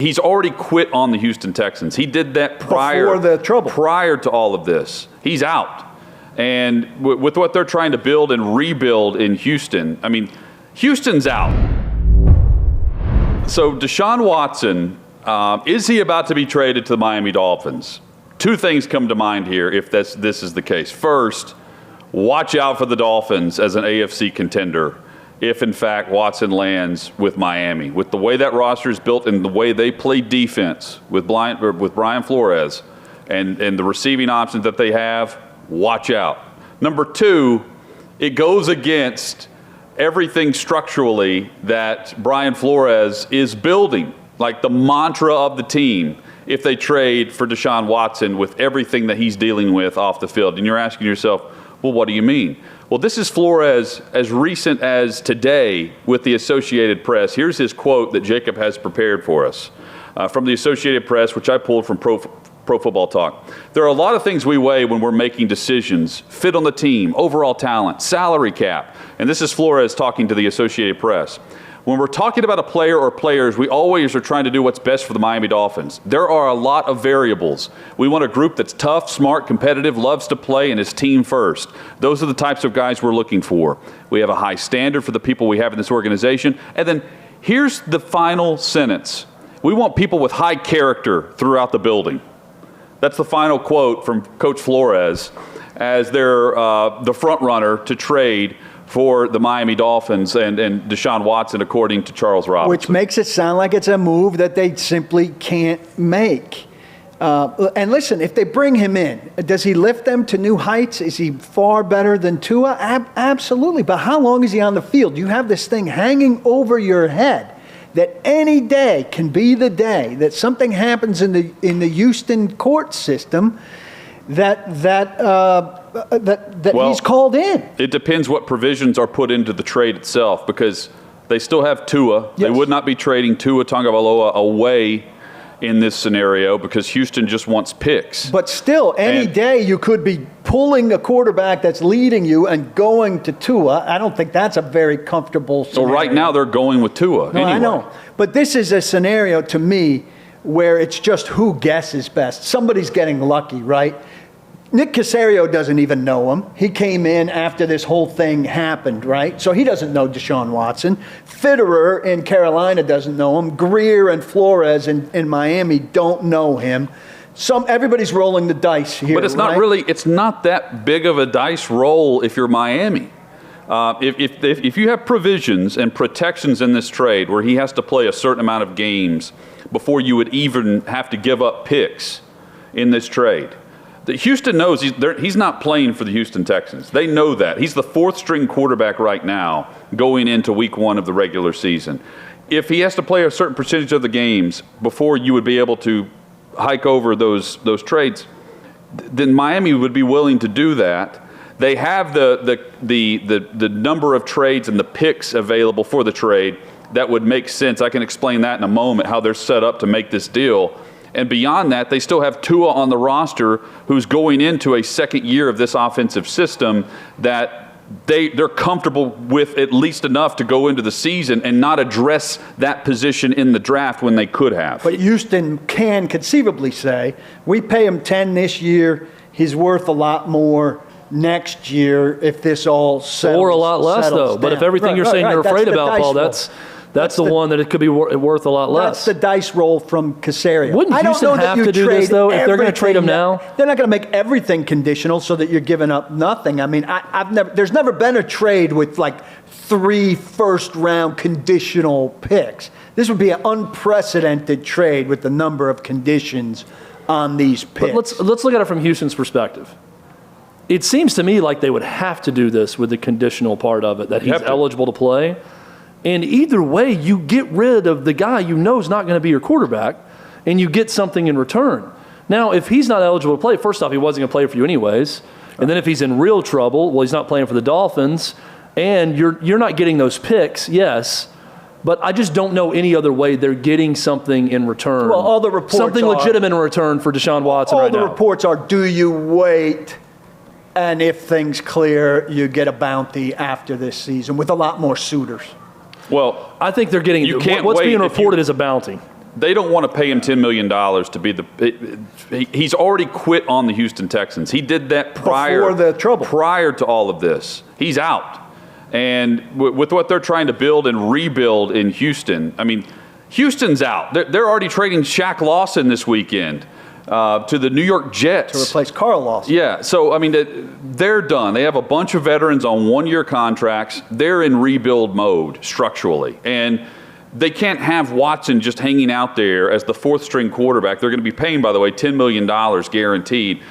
He's already quit on the Houston Texans. He did that prior to all of this. He's out. And with what they're trying to build and rebuild in Houston, I mean, Houston's out. So Deshaun Watson, is he about to be traded to the Miami Dolphins? Two things come to mind here if this is the case. First, watch out for the Dolphins as an AFC contender if, in fact, Watson lands with Miami. With the way that roster is built and the way they play defense with Brian Flores and the receiving options that they have, watch out. Number two, it goes against everything structurally that Brian Flores is building, like the mantra of the team, if they trade for Deshaun Watson with everything that he's dealing with off the field. And you're asking yourself, well, what do you mean? Well, this is Flores as recent as today with the Associated Press. Here's his quote that Jacob has prepared for us from the Associated Press, which I pulled from Pro Football Talk. There are a lot of things we weigh when we're making decisions: fit on the team, overall talent, salary cap. And this is Flores talking to the Associated Press. When we're talking about a player or players, we always are trying to do what's best for the Miami Dolphins. There are a lot of variables. We want a group that's tough, smart, competitive, loves to play, and is team first. Those are the types of guys we're looking for. We have a high standard for the people we have in this organization. And then here's the final sentence. We want people with high character throughout the building. That's the final quote from Coach Flores as they're the front runner to trade for the Miami Dolphins and Deshaun Watson, according to Charles Robinson. Which makes it sound like it's a move that they simply can't make. And listen, if they bring him in, does he lift them to new heights? Is he far better than Tua? Absolutely. But how long is he on the field? You have this thing hanging over your head that any day can be the day that something happens in the Houston court system that he's called in. It depends what provisions are put into the trade itself, because they still have Tua. Yes. They would not be trading Tua Tagovailoa away in this scenario because Houston just wants picks. But still, any day you could be pulling a quarterback that's leading you and going to Tua. I don't think that's a very comfortable scenario. So right now they're going with Tua. No, anyway. I know. But this is a scenario to me where it's just who guesses best. Somebody's getting lucky, right? Nick Caserio doesn't even know him. He came in after this whole thing happened, right? So he doesn't know Deshaun Watson. Fitterer in Carolina doesn't know him. Greer and Flores in Miami don't know him. Everybody's rolling the dice here. But it's not really, it's not that big of a dice roll if you're Miami. If you have provisions and protections in this trade where he has to play a certain amount of games before you would even have to give up picks in this trade, Houston knows he's not playing for the Houston Texans. They know that. He's the fourth-string quarterback right now going into week one of the regular season. If he has to play a certain percentage of the games before you would be able to hike over those trades, then Miami would be willing to do that. They have the number of trades and the picks available for the trade that would make sense. I can explain that in a moment, how they're set up to make this deal. And beyond that, they still have Tua on the roster, who's going into a second year of this offensive system that they're comfortable with at least enough to go into the season and not address that position in the draft when they could have. But Houston can conceivably say, we pay him 10 this year, he's worth a lot more next year if this all settles. Or a lot less, though. Down. But if everything you're saying you're afraid about, Paul, that's the one that it could be worth a lot less. That's the dice roll from Caserio. Wouldn't Houston have to do this, though, if they're going to trade him now? They're not going to make everything conditional so that you're giving up nothing. I mean, there's never been a trade with like 3 first-round conditional picks. This would be an unprecedented trade with the number of conditions on these picks. But let's look at it from Houston's perspective. It seems to me like they would have to do this with the conditional part of it, that he's eligible to play. And either way, you get rid of the guy you know is not going to be your quarterback, and you get something in return. Now, if he's not eligible to play, first off, he wasn't going to play for you anyways. And then if he's in real trouble, well, he's not playing for the Dolphins, and you're not getting those picks, yes. But I just don't know any other way they're getting something in return. Well, all the reports something legitimate in return for Deshaun Watson right now. All the reports are, do you wait? And if things clear, you get a bounty after this season with a lot more suitors. Well, I think they're getting what's being reported as a bounty. They don't want to pay him $10 million to be he's already quit on the Houston Texans. He did that Before the trouble. prior to all of this. He's out. And with what they're trying to build and rebuild in Houston, I mean, Houston's out. They're already trading Shaq Lawson this weekend to the New York Jets. To replace Carl Lawson. Yeah, so, I mean, they're done. They have a bunch of veterans on one-year contracts. They're in rebuild mode structurally. And they can't have Watson just hanging out there as the fourth-string quarterback. They're going to be paying, by the way, $10 million guaranteed.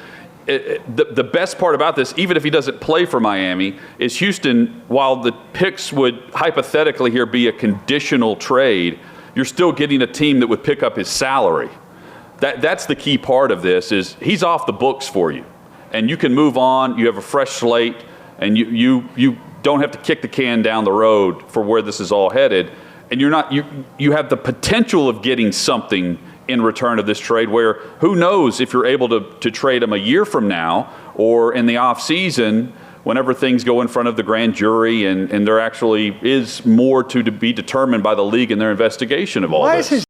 The best part about this, even if he doesn't play for Miami, is Houston, while the picks would hypothetically here be a conditional trade, you're still getting a team that would pick up his salary. That's the key part of this, is he's off the books for you. And you can move on, you have a fresh slate, and you don't have to kick the can down the road for where this is all headed. And you have the potential of getting something in return of this trade, where who knows if you're able to trade him a year from now or in the off season, whenever things go in front of the grand jury and there actually is more to be determined by the league in their investigation of all this.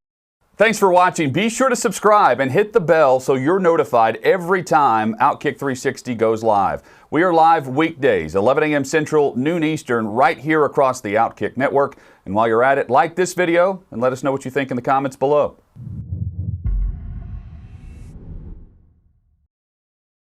Thanks for watching. Be sure to subscribe and hit the bell so you're notified every time Outkick 360 goes live. We are live weekdays, 11 a.m. Central, noon Eastern, right here across the Outkick network. And while you're at it, like this video and let us know what you think in the comments below.